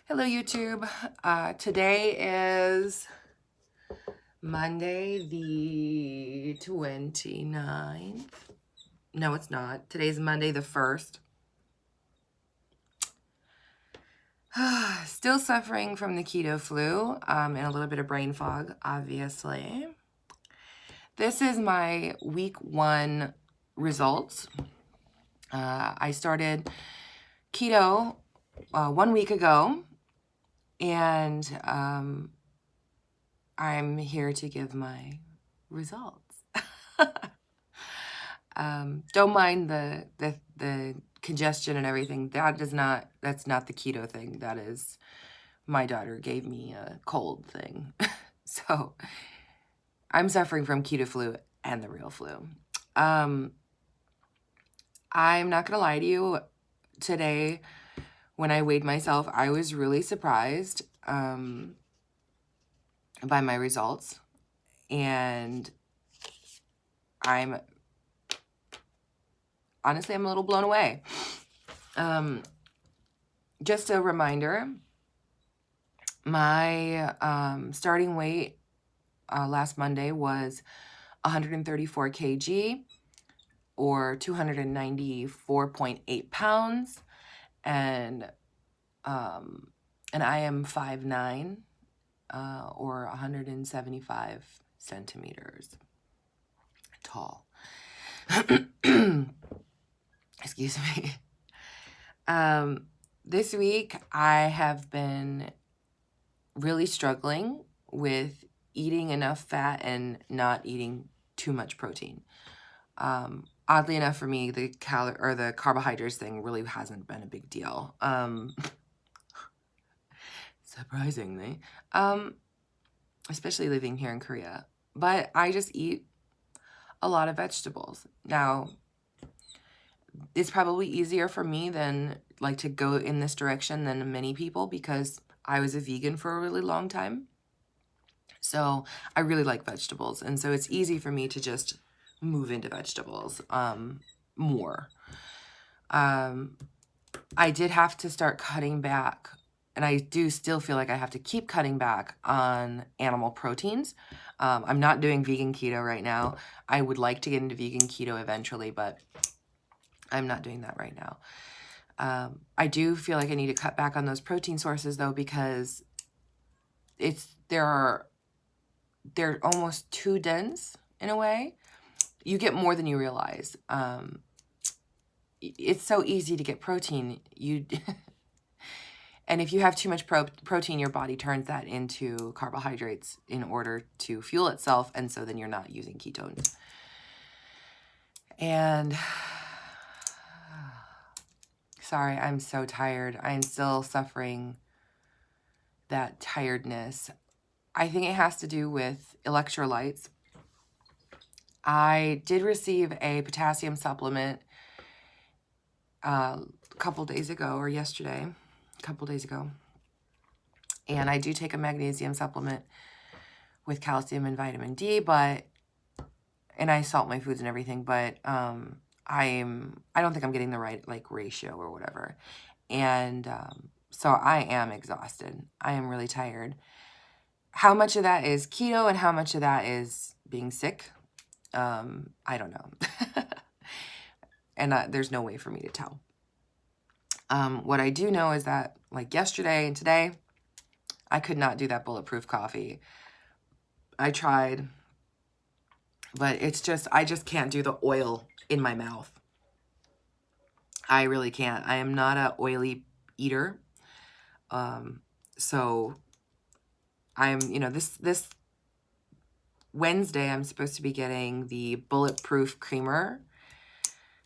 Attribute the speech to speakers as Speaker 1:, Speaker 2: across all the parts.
Speaker 1: Hello, YouTube. Today is Monday, the 29th. No, it's not. Today's Monday, the 1st. Still suffering from the keto flu and a little bit of brain fog, obviously. This is my week 1 results. I started keto 1 week ago, and I'm here to give my results. Don't mind the congestion and everything. That's not the keto thing. That is, my daughter gave me a cold thing. So I'm suffering from keto flu and the real flu. I'm not gonna lie to you. Today, when I weighed myself, I was really surprised by my results, and I'm a little blown away. Just a reminder, my starting weight last Monday was 134 kg, or 294.8 pounds, and I am 5'9", or 175 centimeters tall. Excuse me. This week I have been really struggling with eating enough fat and not eating too much protein. Oddly enough for me, the carbohydrates thing really hasn't been a big deal. Surprisingly, especially living here in Korea. But I just eat a lot of vegetables. Now, it's probably easier for me than to go in this direction than many people, because I was a vegan for a really long time. So I really like vegetables, and so it's easy for me to just move into vegetables more. I did have to start cutting back, and I do still feel like I have to keep cutting back on animal proteins. I'm not doing vegan keto right now. I would like to get into vegan keto eventually, but I'm not doing that right now. I do feel like I need to cut back on those protein sources, though, because they're almost too dense in a way. You get more than you realize. It's so easy to get protein. And if you have too much protein, your body turns that into carbohydrates in order to fuel itself, and so then you're not using ketones. And sorry, I'm so tired. I'm still suffering that tiredness. I think it has to do with electrolytes. I did receive a potassium supplement a couple days ago, or yesterday, a couple days ago. And I do take a magnesium supplement with calcium and vitamin D, and I salt my foods and everything, but I don't think I'm getting the right ratio or whatever. And so I am exhausted. I am really tired. How much of that is keto and how much of that is being sick? I don't know. And there's no way for me to tell. What I do know is that yesterday and today, I could not do that bulletproof coffee. I tried, but I just can't do the oil in my mouth. I really can't. I am not an oily eater. So I'm, this Wednesday, I'm supposed to be getting the bulletproof creamer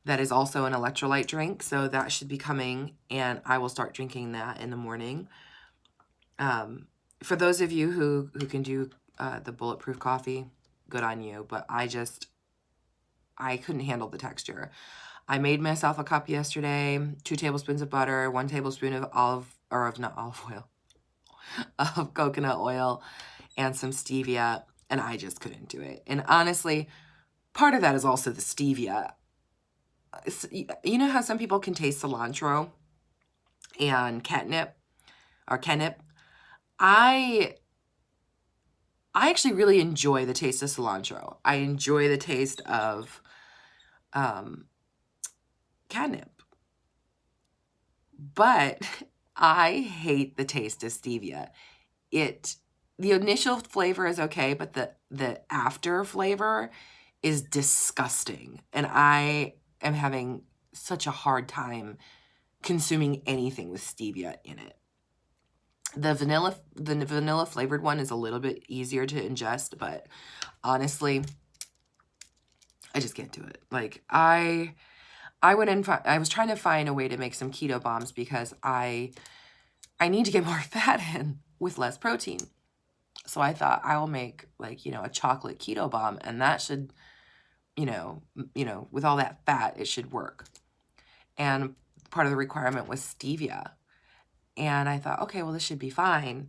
Speaker 1: that is also an electrolyte drink. So that should be coming, and I will start drinking that in the morning. For those of you who can do the bulletproof coffee, good on you. But I couldn't handle the texture. I made myself a cup yesterday, 2 tablespoons of butter, 1 tablespoon of of coconut oil, and some stevia, and I just couldn't do it. And honestly, part of that is also the stevia. You know how some people can taste cilantro and catnip? or Kenip. I actually really enjoy the taste of cilantro. I enjoy the taste of catnip. But I hate the taste of stevia. The initial flavor is okay, but the after flavor is disgusting. And I am having such a hard time consuming anything with stevia in it. The vanilla flavored one is a little bit easier to ingest, but honestly, I just can't do it. Like I went in, I was trying to find a way to make some keto bombs because I need to get more fat in with less protein. So I thought I will make like, a chocolate keto bomb, and that should, with all that fat, it should work. And part of the requirement was stevia. And I thought, okay, well, this should be fine.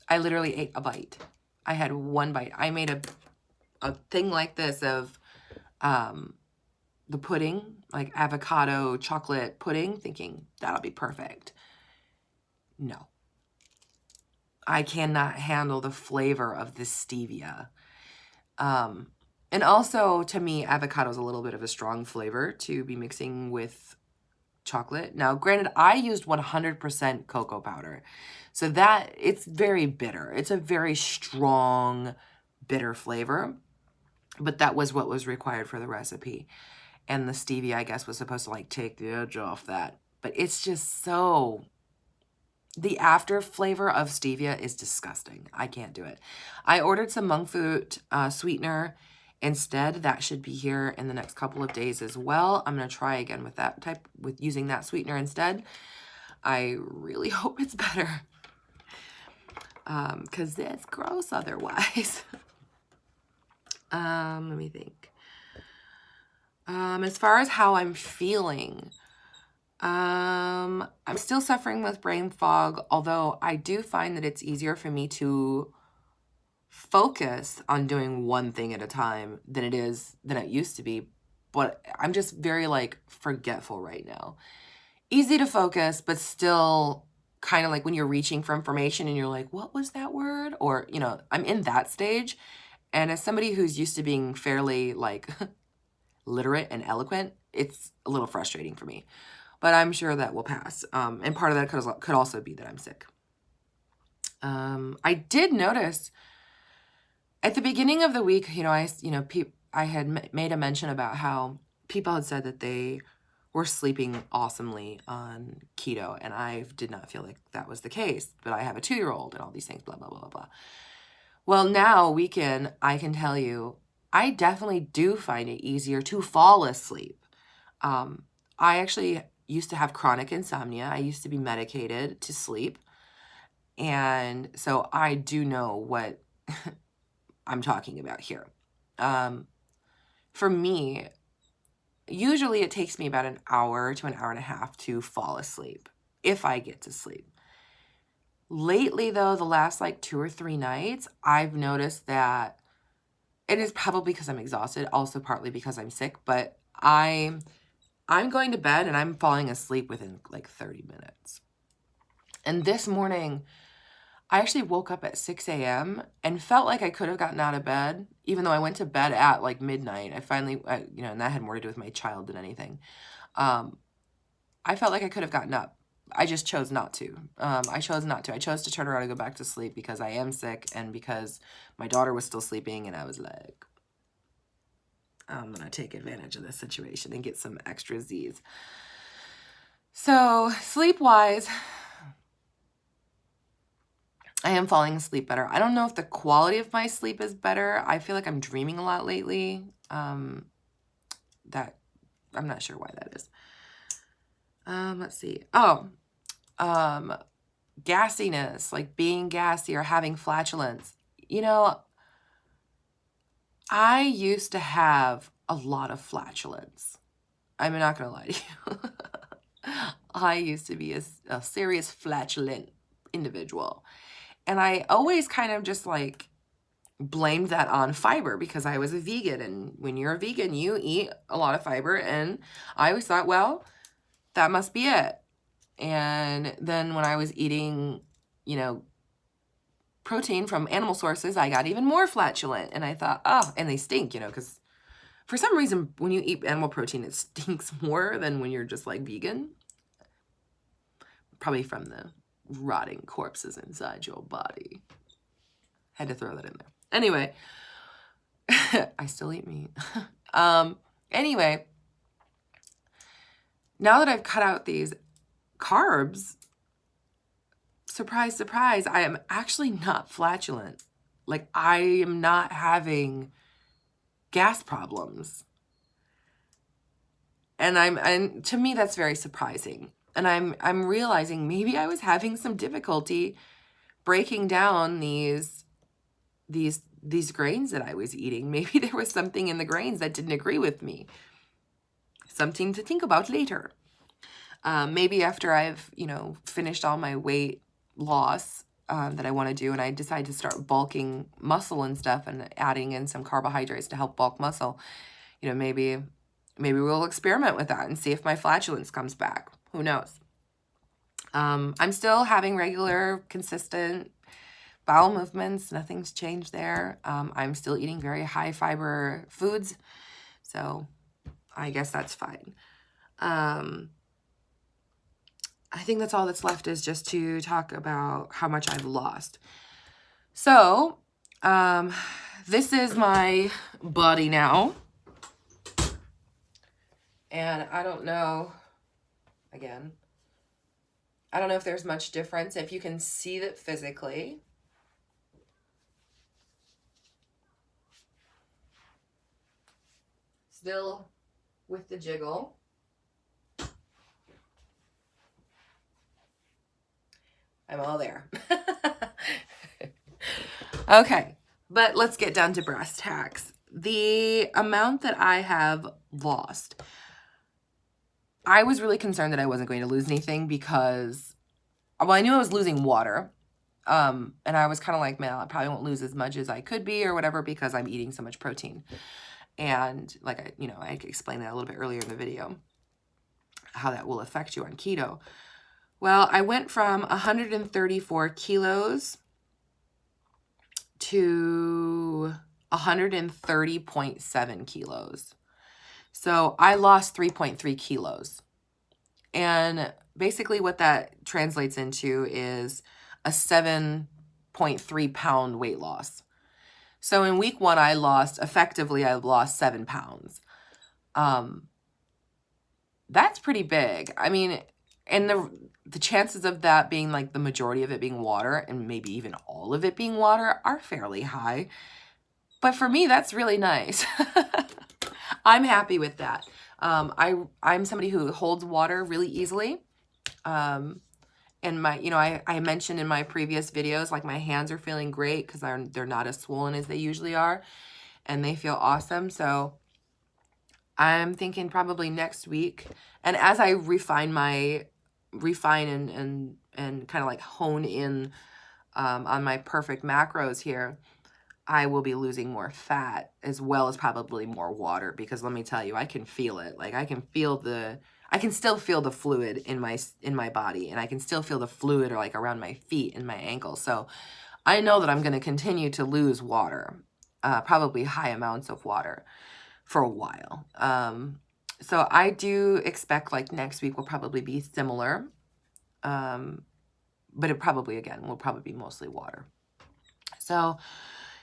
Speaker 1: I literally ate a bite. I had one bite. I made a thing like this of the pudding, like avocado chocolate pudding, thinking that'll be perfect. No. I cannot handle the flavor of this stevia. And also, to me, avocado is a little bit of a strong flavor to be mixing with chocolate. Now, granted, I used 100% cocoa powder. So that, it's very bitter. It's a very strong, bitter flavor. But that was what was required for the recipe. And the stevia, I guess, was supposed to like take the edge off that. But it's just so... The after flavor of stevia is disgusting. I can't do it. I ordered some monk fruit sweetener instead. That should be here in the next couple of days as well. I'm going to try again with using that sweetener instead. I really hope it's better. Because it's gross otherwise. Let me think. As far as how I'm feeling... I'm still suffering with brain fog, although I do find that it's easier for me to focus on doing one thing at a time than it used to be. But I'm just very like forgetful right now. Easy to focus, but still kind of like when you're reaching for information and you're like, what was that word? Or, I'm in that stage. And as somebody who's used to being fairly like literate and eloquent, it's a little frustrating for me. But I'm sure that will pass. And part of that could also be that I'm sick. I did notice at the beginning of the week, I had made a mention about how people had said that they were sleeping awesomely on keto, and I did not feel like that was the case. But I have a 2-year-old and all these things, blah, blah, blah, blah, blah. Well, now I can tell you, I definitely do find it easier to fall asleep. I actually used to have chronic insomnia. I used to be medicated to sleep. And so I do know what I'm talking about here. For me, usually it takes me about an hour to an hour and a half to fall asleep, if I get to sleep. Lately, though, the last like 2 or 3 nights, I've noticed that it is probably because I'm exhausted, also partly because I'm sick, but I'm going to bed and I'm falling asleep within like 30 minutes. And this morning, I actually woke up at 6 a.m. and felt like I could have gotten out of bed, even though I went to bed at like midnight. I finally, and that had more to do with my child than anything. I felt like I could have gotten up. I just chose not to. I chose not to. I chose to turn around and go back to sleep because I am sick and because my daughter was still sleeping, and I was like, I'm going to take advantage of this situation and get some extra Z's. So sleep-wise, I am falling asleep better. I don't know if the quality of my sleep is better. I feel like I'm dreaming a lot lately. I'm not sure why that is. Let's see. Gassiness, like being gassy or having flatulence. I used to have a lot of flatulence. I'm not going to lie to you. I used to be a serious flatulent individual. And I always kind of just like blamed that on fiber because I was a vegan. And when you're a vegan, you eat a lot of fiber. And I always thought, well, that must be it. And then when I was eating, you know, protein from animal sources, I got even more flatulent. And I thought, oh, and they stink, you know, because for some reason, when you eat animal protein, it stinks more than when you're just like vegan. Probably from the rotting corpses inside your body. Had to throw that in there. Anyway, I still eat meat. Anyway, now that I've cut out these carbs, surprise, surprise, I am actually not flatulent. Like, I am not having gas problems. And to me, that's very surprising. And I'm realizing maybe I was having some difficulty breaking down these grains that I was eating. Maybe there was something in the grains that didn't agree with me. Something to think about later. Maybe after I've, you know, finished all my weight loss that I want to do, and I decide to start bulking muscle and stuff and adding in some carbohydrates to help bulk muscle, you know, maybe we'll experiment with that and see if my flatulence comes back. Who knows? I'm still having regular, consistent bowel movements. Nothing's changed there. I'm still eating very high fiber foods, so I guess that's fine. I think that's all that's left is just to talk about how much I've lost. So, this is my body now. And I don't know, again, I don't know if there's much difference, if you can see that physically. Still with the jiggle. I'm all there. Okay, but let's get down to brass tacks. The amount that I have lost, I was really concerned that I wasn't going to lose anything because, well, I knew I was losing water. And I was kind of like, man, I probably won't lose as much as I could be or whatever because I'm eating so much protein. And like, I explained that a little bit earlier in the video, how that will affect you on keto. Well, I went from 134 kilos to 130.7 kilos. So I lost 3.3 kilos. And basically what that translates into is a 7.3 pound weight loss. So in week 1, I lost 7 pounds. That's pretty big. I mean, and the chances of that being like the majority of it being water and maybe even all of it being water are fairly high. But for me, that's really nice. I'm happy with that. I'm somebody who holds water really easily. And I mentioned in my previous videos, like my hands are feeling great because they're not as swollen as they usually are, and they feel awesome. So I'm thinking probably next week, and as I refine and kind of like hone in on my perfect macros here, I will be losing more fat as well as probably more water, because let me tell you, I can feel it. Like I can still feel the fluid in my body, and I can still feel the fluid like around my feet and my ankles. So I know that I'm going to continue to lose water, probably high amounts of water for a while. So I do expect like next week will probably be similar. But it probably, again, will probably be mostly water. So,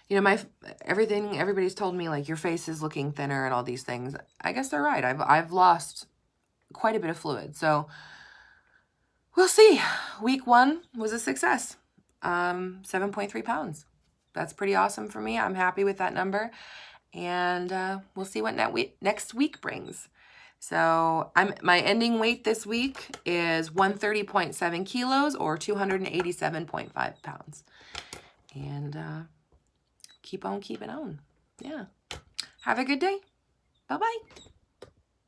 Speaker 1: everybody's told me like your face is looking thinner and all these things. I guess they're right. I've lost quite a bit of fluid. So we'll see. Week 1 was a success. 7.3 pounds. That's pretty awesome for me. I'm happy with that number. And we'll see what next week brings. So my ending weight this week is 130.7 kilos or 287.5 pounds. And keep on keeping on. Yeah. Have a good day. Bye-bye.